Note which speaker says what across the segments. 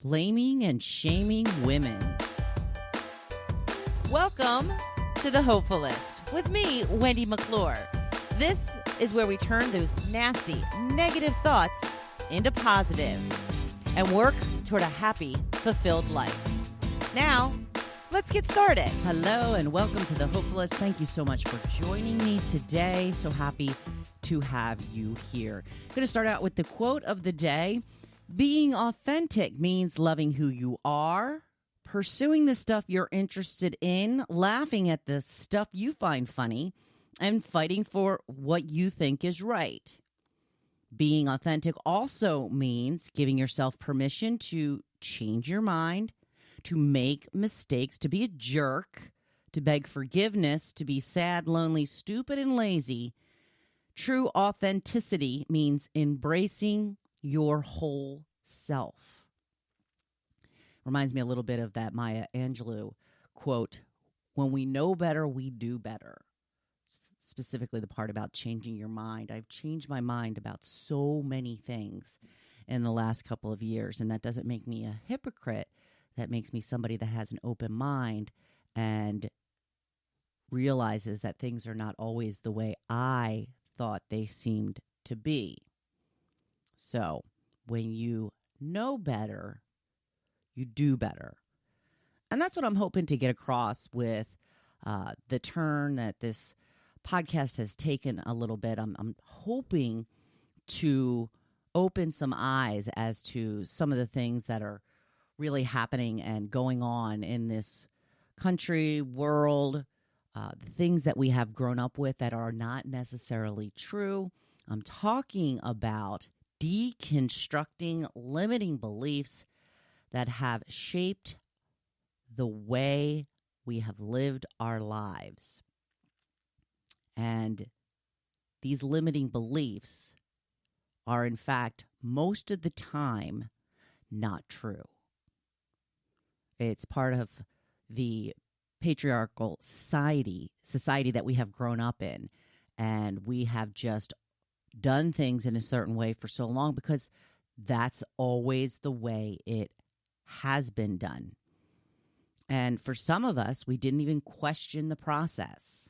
Speaker 1: Blaming and shaming women. Welcome to the Hopefulist with me, Wendy McClure. This is where we turn those nasty, negative thoughts into positive and work toward a happy, fulfilled life. Now, let's get started. Hello and welcome to the Hopefulist. Thank you so much for joining me today. So happy to have you here. I'm going to start out with the quote of the day. Being authentic means loving who you are, pursuing the stuff you're interested in, laughing at the stuff you find funny, and fighting for what you think is right. Being authentic also means giving yourself permission to change your mind, to make mistakes, to be a jerk, to beg forgiveness, to be sad, lonely, stupid, and lazy. True authenticity means embracing your whole self. Reminds me a little bit of that Maya Angelou quote, when we know better, we do better. Specifically the part about changing your mind. I've changed my mind about so many things in the last couple of years, and that doesn't make me a hypocrite. That makes me somebody that has an open mind and realizes that things are not always the way I thought they seemed to be. So when you know better, you do better. And that's what I'm hoping to get across with the turn that this podcast has taken a little bit. I'm hoping to open some eyes as to some of the things that are really happening and going on in this country, world, the things that we have grown up with that are not necessarily true. I'm talking about deconstructing limiting beliefs that have shaped the way we have lived our lives. And these limiting beliefs are, in fact, most of the time, not true. It's part of the patriarchal society that we have grown up in, and we have just done things in a certain way for so long because that's always the way it has been done. And for some of us, we didn't even question the process.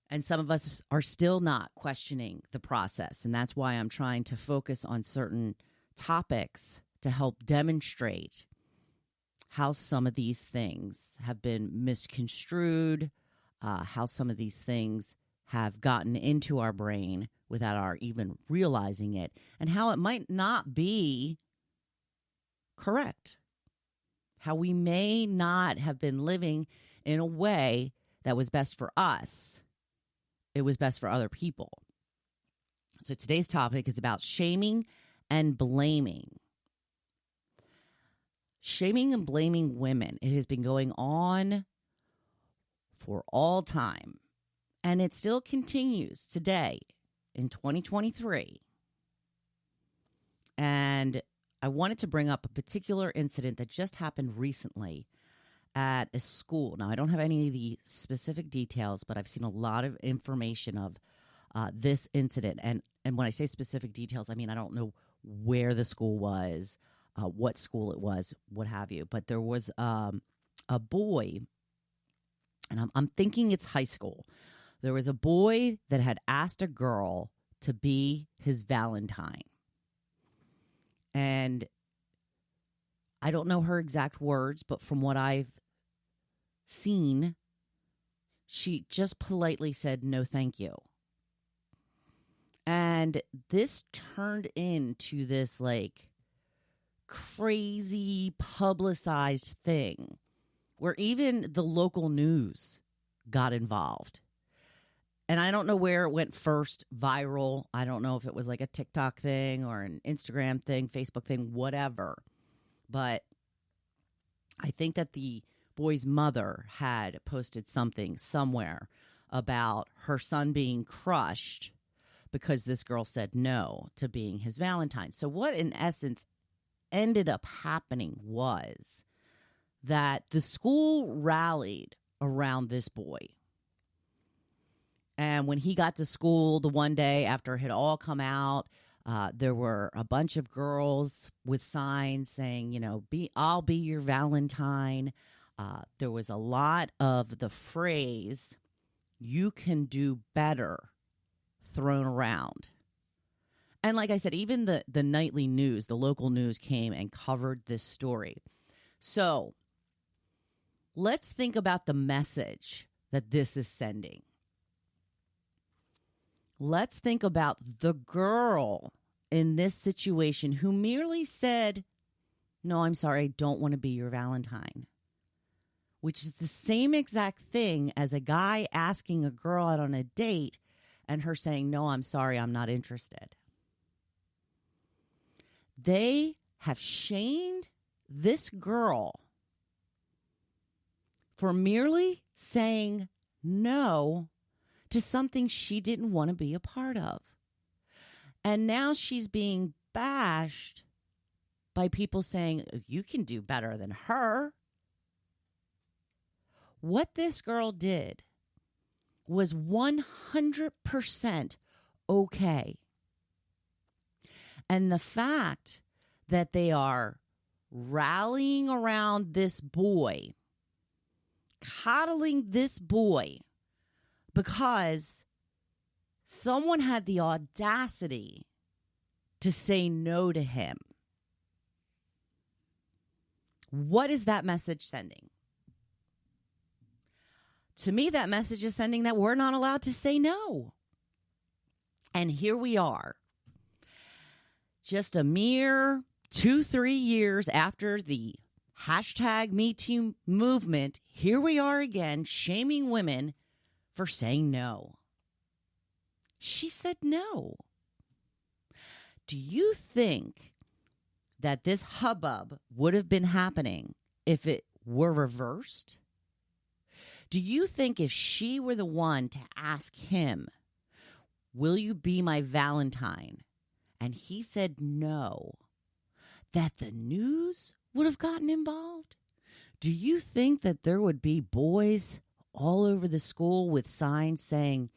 Speaker 1: And some of us are still not questioning the process. And that's why I'm trying to focus on certain topics to help demonstrate how some of these things have been misconstrued, how some of these things have gotten into our brain without our even realizing it, and how it might not be correct. How we may not have been living in a way that was best for us. It was best for other people. So today's topic is about shaming and blaming. Shaming and blaming women. It has been going on for all time. And it still continues today in 2023. And I wanted to bring up a particular incident that just happened recently at a school. Now, I don't have any of the specific details, but I've seen a lot of information of this incident. And when I say specific details, I mean, I don't know where the school was, what school it was, what have you. But there was a boy, and I'm thinking it's high school. There was a boy that had asked a girl to be his Valentine. And I don't know her exact words, but from what I've seen, she just politely said, no, thank you. And this turned into this like crazy publicized thing where even the local news got involved. And I don't know where it went first viral. I don't know if it was like a TikTok thing or an Instagram thing, Facebook thing, whatever. But I think that the boy's mother had posted something somewhere about her son being crushed because this girl said no to being his Valentine. So what in essence ended up happening was that the school rallied around this boy. And when he got to school the one day after it had all come out, There were a bunch of girls with signs saying, I'll be your Valentine. There was a lot of the phrase, you can do better, thrown around. And like I said, even the nightly news, the local news came and covered this story. So let's think about the message that this is sending. Let's think about the girl in this situation who merely said, no, I'm sorry, I don't want to be your Valentine. Which is the same exact thing as a guy asking a girl out on a date and her saying, no, I'm sorry, I'm not interested. They have shamed this girl for merely saying no to something she didn't want to be a part of. And now she's being bashed by people saying, you can do better than her. What this girl did was 100% okay. And the fact that they are rallying around this boy, coddling this boy, because someone had the audacity to say no to him. What is that message sending? To me, that message is sending that we're not allowed to say no. And here we are, just a mere 2-3 years after the #MeToo movement, here we are again shaming women for saying no. She said no. Do you think that this hubbub would have been happening if it were reversed? Do you think if she were the one to ask him, will you be my Valentine? And he said no, that the news would have gotten involved? Do you think that there would be boys all over the school with signs saying,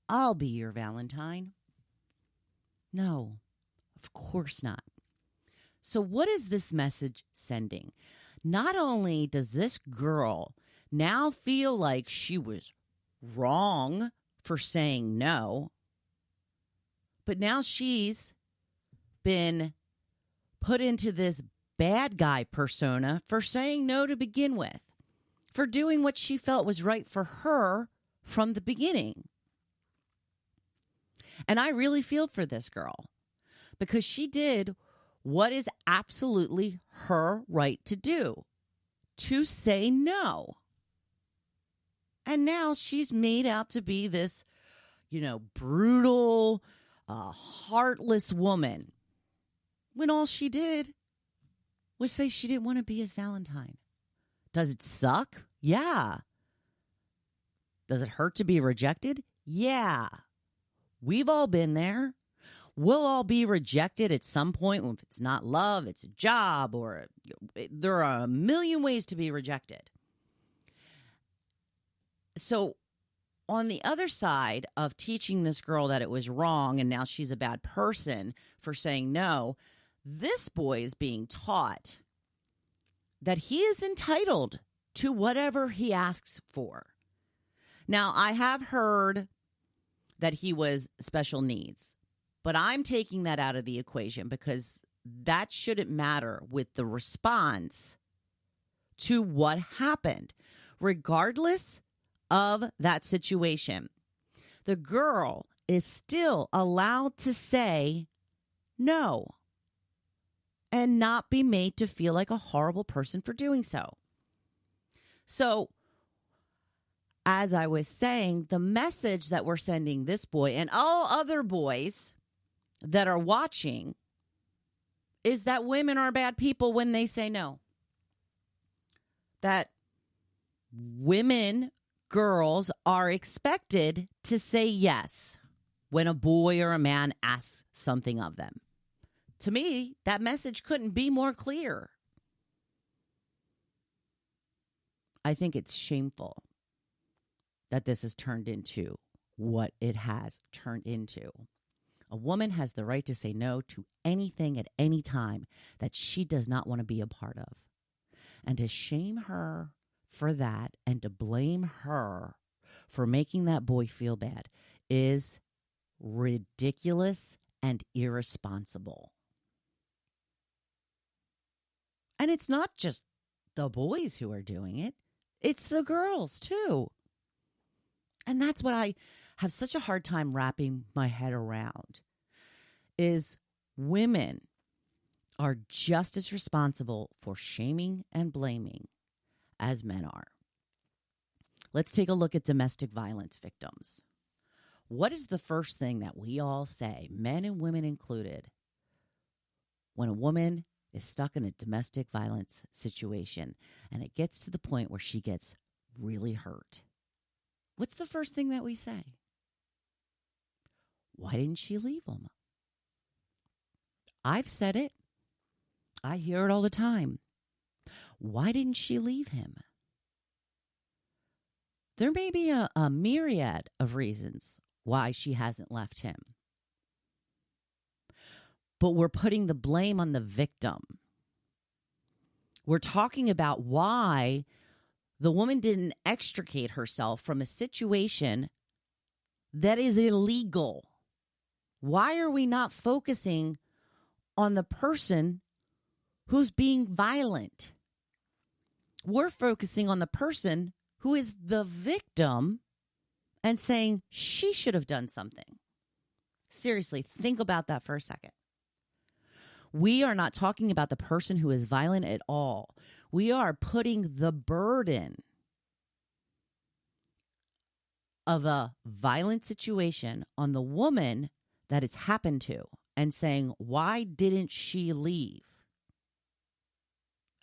Speaker 1: I'll be your Valentine? No, of course not. So what is this message sending? Not only does this girl now feel like she was wrong for saying no, but now she's been put into this bad guy persona for saying no to begin with, for doing what she felt was right for her from the beginning. And I really feel for this girl because she did what is absolutely her right to do, to say no. And now she's made out to be this, brutal, heartless woman, when all she did was say she didn't want to be his Valentine. Does it suck? Yeah. Does it hurt to be rejected? Yeah. We've all been there. We'll all be rejected at some point. If it's not love, it's a job, or there are a million ways to be rejected. So on the other side of teaching this girl that it was wrong and now she's a bad person for saying no, this boy is being taught that he is entitled to whatever he asks for. Now, I have heard that he was special needs, but I'm taking that out of the equation because that shouldn't matter with the response to what happened, regardless of that situation. The girl is still allowed to say no and not be made to feel like a horrible person for doing so. So, as I was saying, the message that we're sending this boy and all other boys that are watching is that women are bad people when they say no. That girls are expected to say yes when a boy or a man asks something of them. To me, that message couldn't be more clear. I think it's shameful that this has turned into what it has turned into. A woman has the right to say no to anything at any time that she does not want to be a part of. And to shame her for that and to blame her for making that boy feel bad is ridiculous and irresponsible. And it's not just the boys who are doing it. It's the girls, too. And that's what I have such a hard time wrapping my head around, is women are just as responsible for shaming and blaming as men are. Let's take a look at domestic violence victims. What is the first thing that we all say, men and women included, when a woman is stuck in a domestic violence situation and it gets to the point where she gets really hurt? What's the first thing that we say? Why didn't she leave him? I've said it. I hear it all the time. Why didn't she leave him? There may be a myriad of reasons why she hasn't left him. But we're putting the blame on the victim. We're talking about why the woman didn't extricate herself from a situation that is illegal. Why are we not focusing on the person who's being violent? We're focusing on the person who is the victim and saying she should have done something. Seriously, think about that for a second. We are not talking about the person who is violent at all. We are putting the burden of a violent situation on the woman that it's happened to and saying, why didn't she leave?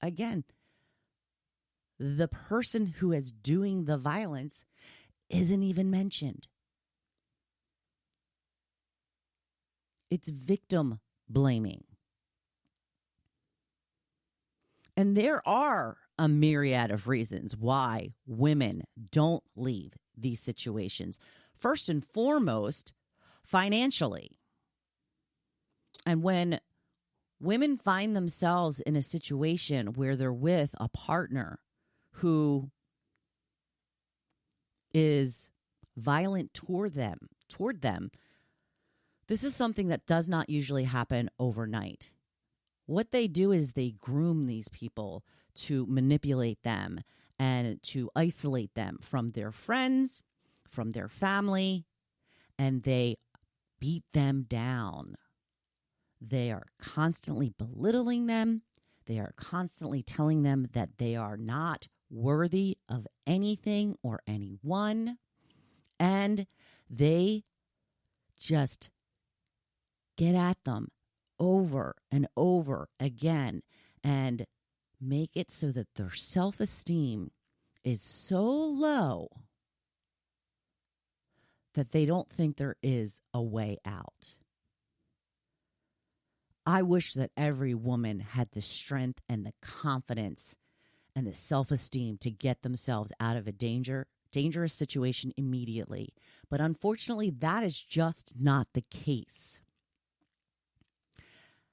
Speaker 1: Again, the person who is doing the violence isn't even mentioned. It's victim blaming. And there are a myriad of reasons why women don't leave these situations. First and foremost, financially. And when women find themselves in a situation where they're with a partner who is violent toward them, this is something that does not usually happen overnight. What they do is they groom these people to manipulate them and to isolate them from their friends, from their family, and they beat them down. They are constantly belittling them. They are constantly telling them that they are not worthy of anything or anyone. And they just get at them over and over again and make it so that their self-esteem is so low that they don't think there is a way out. I wish that every woman had the strength and the confidence and the self-esteem to get themselves out of a dangerous situation immediately. But unfortunately, that is just not the case.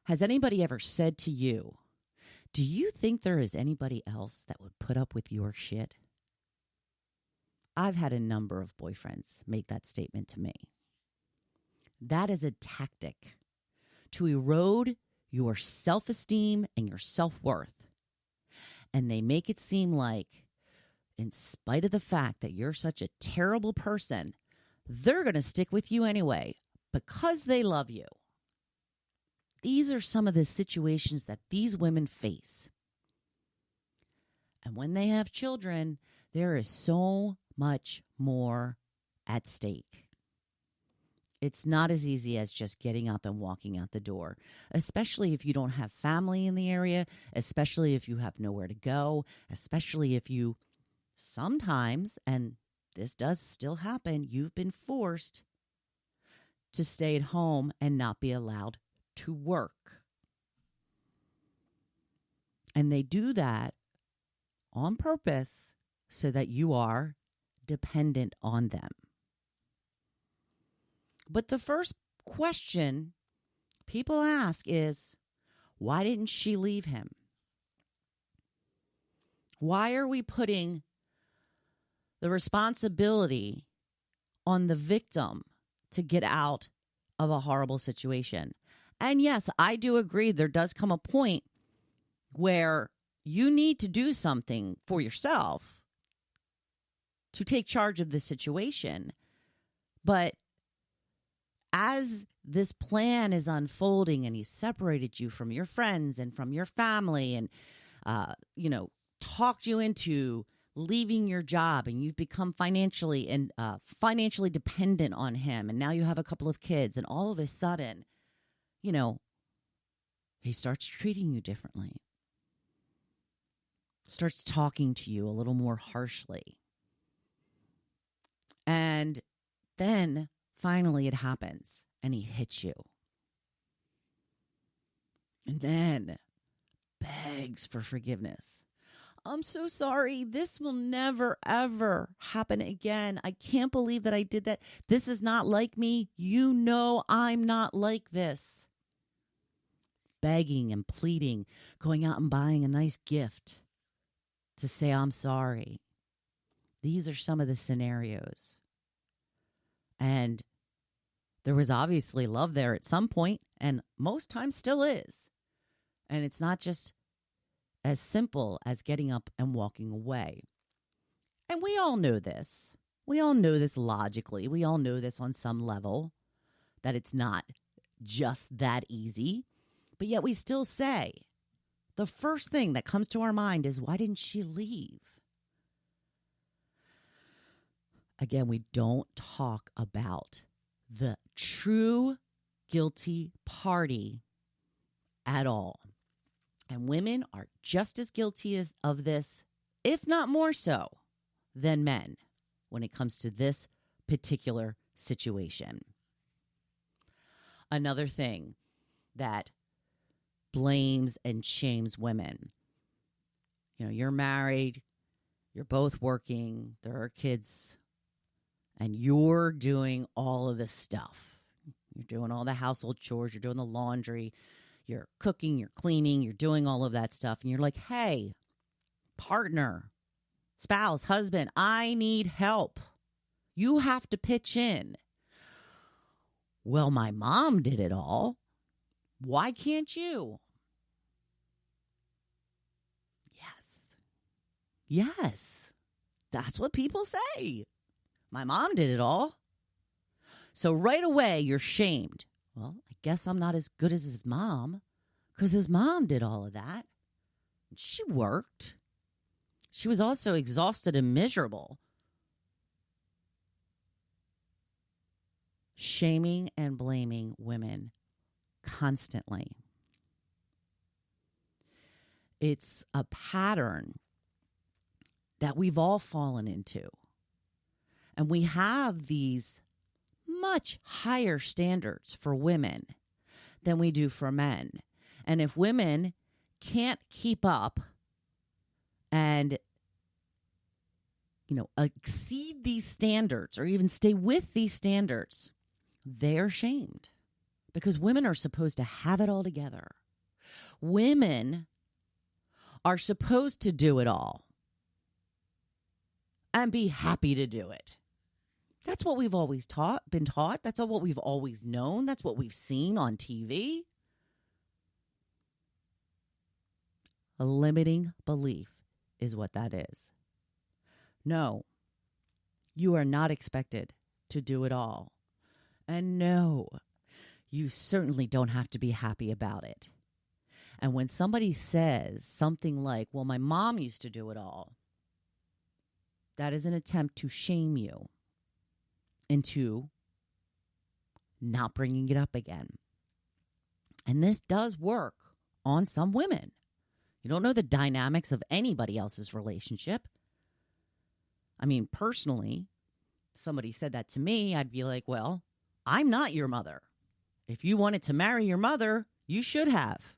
Speaker 1: Has anybody ever said to you, do you think there is anybody else that would put up with your shit? I've had a number of boyfriends make that statement to me. That is a tactic to erode your self-esteem and your self-worth. And they make it seem like, in spite of the fact that you're such a terrible person, they're going to stick with you anyway because they love you. These are some of the situations that these women face. And when they have children, there is so much more at stake. It's not as easy as just getting up and walking out the door, especially if you don't have family in the area, especially if you have nowhere to go, especially if you sometimes, and this does still happen, you've been forced to stay at home and not be allowed to work. And they do that on purpose so that you are dependent on them. But the first question people ask is, why didn't she leave him? Why are we putting the responsibility on the victim to get out of a horrible situation? And yes, I do agree there does come a point where you need to do something for yourself to take charge of the situation. But as this plan is unfolding and he's separated you from your friends and from your family and, talked you into leaving your job, and you've become financially dependent on him, and now you have a couple of kids, and all of a sudden, he starts treating you differently, starts talking to you a little more harshly. And then finally it happens and he hits you. And then begs for forgiveness. I'm so sorry. This will never, ever happen again. I can't believe that I did that. This is not like me. You know I'm not like this. Begging and pleading, going out and buying a nice gift to say I'm sorry. These are some of the scenarios. And there was obviously love there at some point, and most times still is. And it's not just as simple as getting up and walking away. And we all know this. We all know this logically. We all know this on some level, that it's not just that easy. But yet we still say, the first thing that comes to our mind is, why didn't she leave? Again, we don't talk about the true guilty party at all. And women are just as guilty of this, if not more so, than men when it comes to this particular situation. Another thing that blames and shames women. You're married, you're both working, there are kids, and you're doing all of this stuff. You're doing all the household chores, you're doing the laundry, you're cooking, you're cleaning, you're doing all of that stuff. And you're like, hey, partner, spouse, husband, I need help. You have to pitch in. Well, my mom did it all. Why can't you? Yes. That's what people say. My mom did it all. So right away, you're shamed. Well, I guess I'm not as good as his mom, because his mom did all of that. She worked. She was also exhausted and miserable. Shaming and blaming women constantly. It's a pattern that we've all fallen into. And we have these much higher standards for women than we do for men. And if women can't keep up and, exceed these standards or even stay with these standards, they're shamed, because women are supposed to have it all together. Women are supposed to do it all and be happy to do it. That's what we've always been taught. That's what we've always known. That's what we've seen on TV. A limiting belief is what that is. No, you are not expected to do it all. And no, you certainly don't have to be happy about it. And when somebody says something like, well, my mom used to do it all, that is an attempt to shame you into not bringing it up again. And this does work on some women. You don't know the dynamics of anybody else's relationship. I mean, personally, if somebody said that to me, I'd be like, well, I'm not your mother. If you wanted to marry your mother, you should have.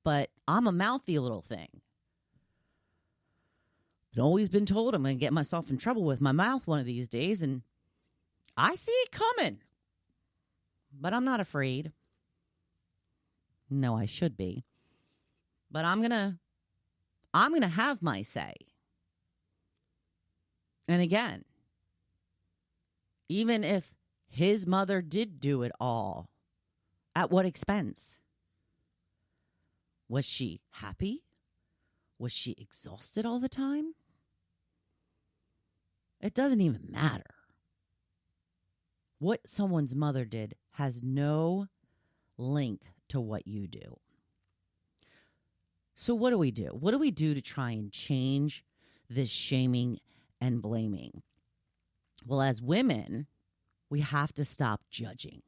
Speaker 1: But I'm a mouthy little thing. I've always been told I'm going to get myself in trouble with my mouth one of these days, and I see it coming. but I'm not afraid. No, I should be. But I'm going to have my say. And again, even if his mother did do it all, at what expense? Was she happy? Was she exhausted all the time? It doesn't even matter. What someone's mother did has no link to what you do. So what do we do? What do we do to try and change this shaming and blaming? Well, as women, we have to stop judging.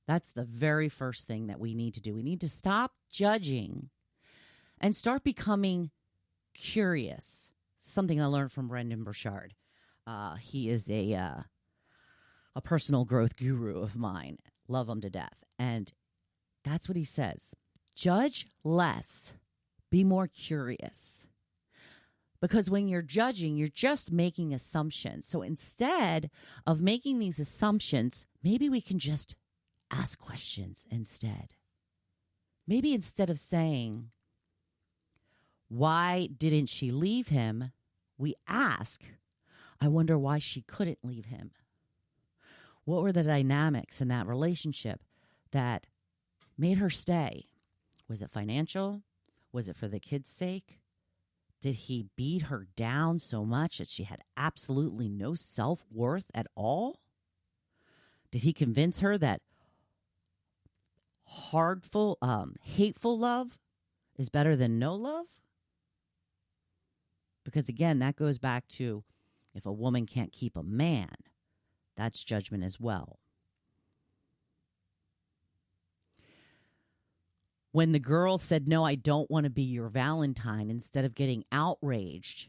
Speaker 1: That's the very first thing that we need to do. We need to stop judging and start becoming curious. Something I learned from Brendan Burchard. He is a personal growth guru of mine. Love him to death. And that's what he says. Judge less. Be more curious. Because when you're judging, you're just making assumptions. So instead of making these assumptions, maybe we can just ask questions instead. Maybe instead of saying, why didn't she leave him? We ask, I wonder why she couldn't leave him. What were the dynamics in that relationship that made her stay? Was it financial? Was it for the kids' sake? Did he beat her down so much that she had absolutely no self-worth at all? Did he convince her that hateful love is better than no love? Because again, that goes back to if a woman can't keep a man, that's judgment as well. When the girl said, no, I don't want to be your Valentine, instead of getting outraged,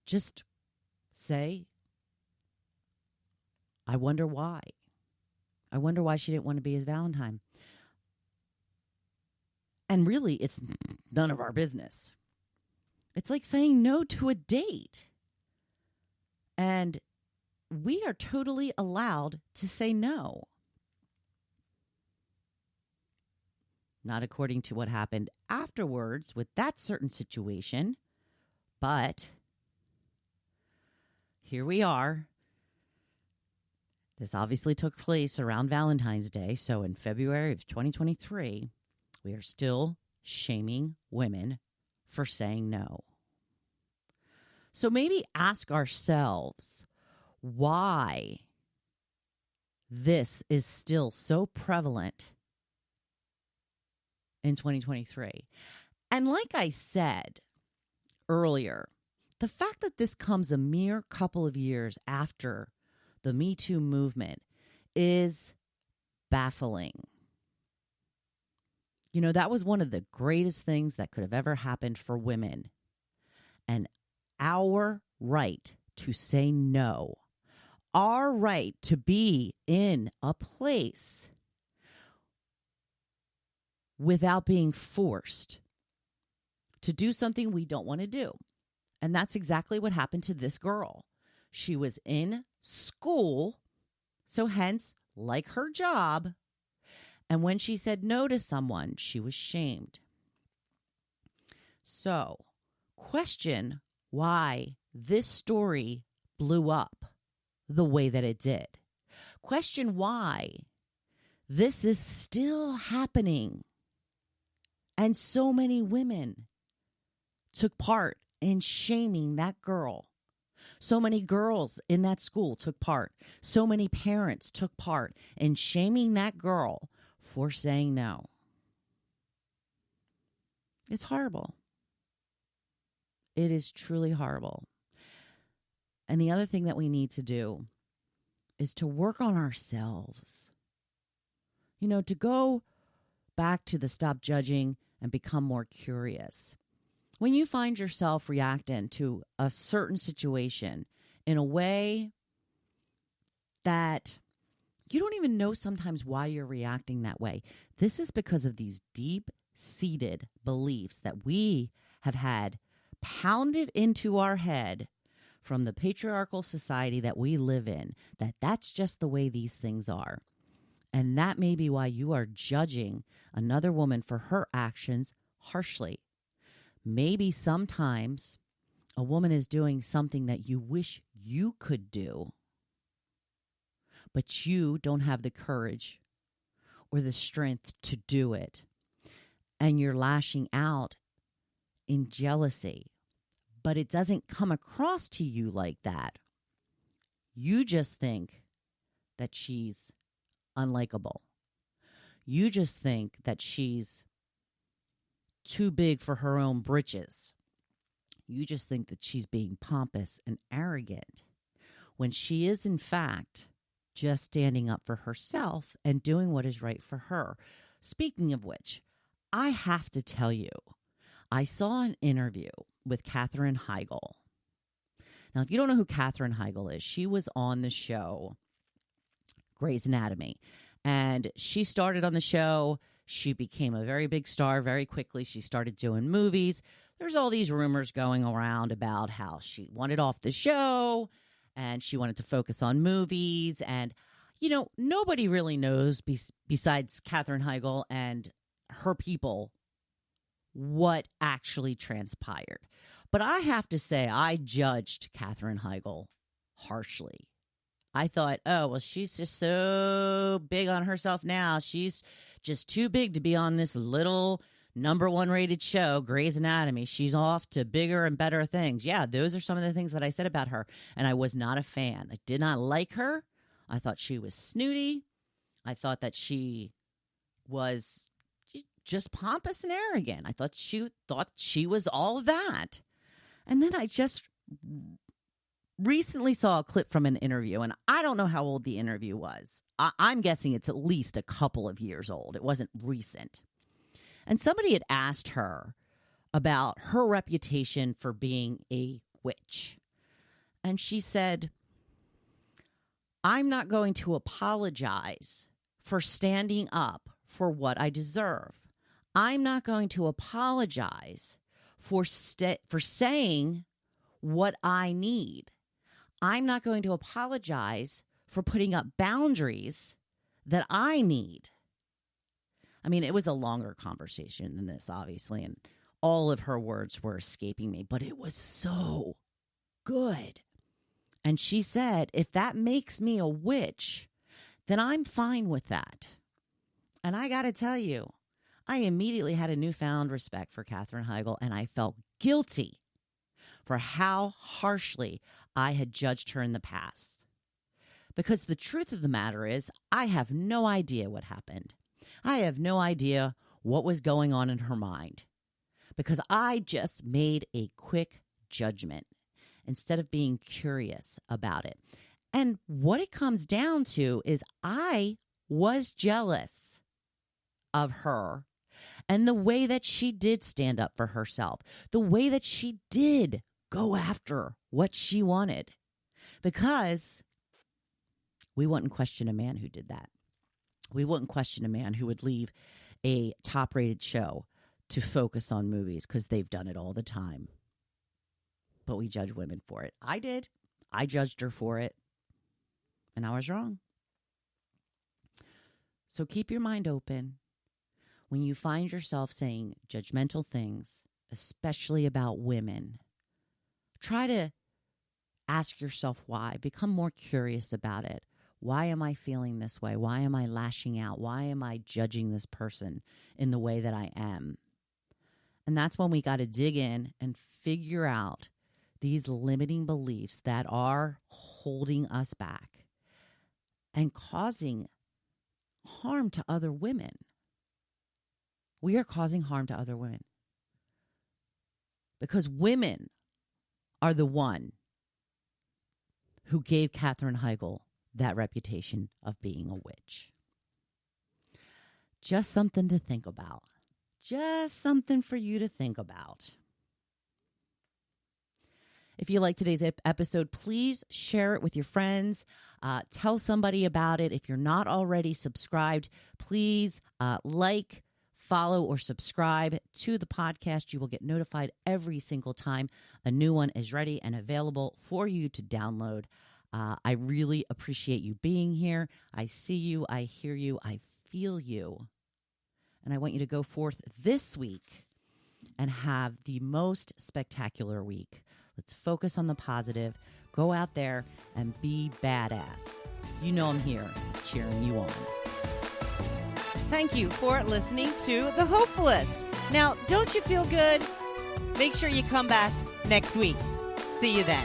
Speaker 1: just say, I wonder why. I wonder why she didn't want to be his Valentine. And really, it's none of our business. It's like saying no to a date. And we are totally allowed to say no. Not according to what happened afterwards with that certain situation, but here we are. This obviously took place around Valentine's Day, so in February of 2023, we are still shaming women for saying no. So maybe ask ourselves why this is still so prevalent in 2023. And like I said earlier, the fact that this comes a mere couple of years after the Me Too movement is baffling. You know, that was one of the greatest things that could have ever happened for women. And our right to say no, our right to be in a place without being forced to do something we don't want to do. And that's exactly what happened to this girl. She was in school, so hence, like her job, and when she said no to someone, she was shamed. So, question why this story blew up the way that it did. Question why this is still happening. And so many women took part in shaming that girl. So many girls in that school took part. So many parents took part in shaming that girl for saying no. It's horrible. It is truly horrible. And the other thing that we need to do is to work on ourselves. You know, to go back to the stop judging and become more curious. When you find yourself reacting to a certain situation in a way that you don't even know sometimes why you're reacting that way, this is because of these deep-seated beliefs that we have had pounded into our head from the patriarchal society that we live in, that that's just the way these things are. And that may be why you are judging another woman for her actions harshly. Maybe sometimes a woman is doing something that you wish you could do, but you don't have the courage or the strength to do it. And you're lashing out in jealousy, but it doesn't come across to you like that. You just think that she's unlikable. You just think that she's too big for her own britches. You just think that she's being pompous and arrogant when she is, in fact, just standing up for herself and doing what is right for her. Speaking of which, I have to tell you, I saw an interview with Katherine Heigl. Now, if you don't know who Katherine Heigl is, she was on the show Grey's Anatomy. And she started on the show. She became a very big star very quickly. She started doing movies. There's all these rumors going around about how she wanted off the show and she wanted to focus on movies. And, you know, nobody really knows besides Katherine Heigl and her people what actually transpired. But I have to say, I judged Katherine Heigl harshly. I thought, oh, well, she's just so big on herself now. She's just too big to be on this little #1 rated show, Grey's Anatomy. She's off to bigger and better things. Yeah, those are some of the things that I said about her. And I was not a fan. I did not like her. I thought she was snooty. I thought that she was just pompous and arrogant. I thought she was all of that. And then I just recently saw a clip from an interview, and I don't know how old the interview was. I'm guessing it's at least a couple of years old. It wasn't recent. And somebody had asked her about her reputation for being a witch. And she said, I'm not going to apologize for standing up for what I deserve. I'm not going to apologize for saying what I need. I'm not going to apologize for putting up boundaries that I need. I mean, it was a longer conversation than this, obviously, and all of her words were escaping me, but it was so good. And she said, if that makes me a witch, then I'm fine with that. And I got to tell you, I immediately had a newfound respect for Katherine Heigl, and I felt guilty for how harshly I had judged her in the past. Because the truth of the matter is, I have no idea what happened. I have no idea what was going on in her mind. Because I just made a quick judgment instead of being curious about it. And what it comes down to is I was jealous of her and the way that she did stand up for herself, the way that she did go after what she wanted, because we wouldn't question a man who did that. We wouldn't question a man who would leave a top-rated show to focus on movies because they've done it all the time. But we judge women for it. I did. I judged her for it. And I was wrong. So keep your mind open. When you find yourself saying judgmental things, especially about women, try to ask yourself why. Become more curious about it. Why am I feeling this way? Why am I lashing out? Why am I judging this person in the way that I am? And that's when we got to dig in and figure out these limiting beliefs that are holding us back and causing harm to other women. We are causing harm to other women because women are the one who gave Katherine Heigl that reputation of being a witch. Just something to think about. Just something for you to think about. If you like today's episode, please share it with your friends. Tell somebody about it. If you're not already subscribed, please like, follow, or subscribe to the podcast. You will get notified every single time a new one is ready and available for you to download. I really appreciate you being here. I see you, I hear you, I feel you. And I want you to go forth this week and have the most spectacular week. Let's focus on the positive. Go out there and be badass. You know I'm here cheering you on. Thank you for listening to The Hopefulist. Now, don't you feel good? Make sure you come back next week. See you then.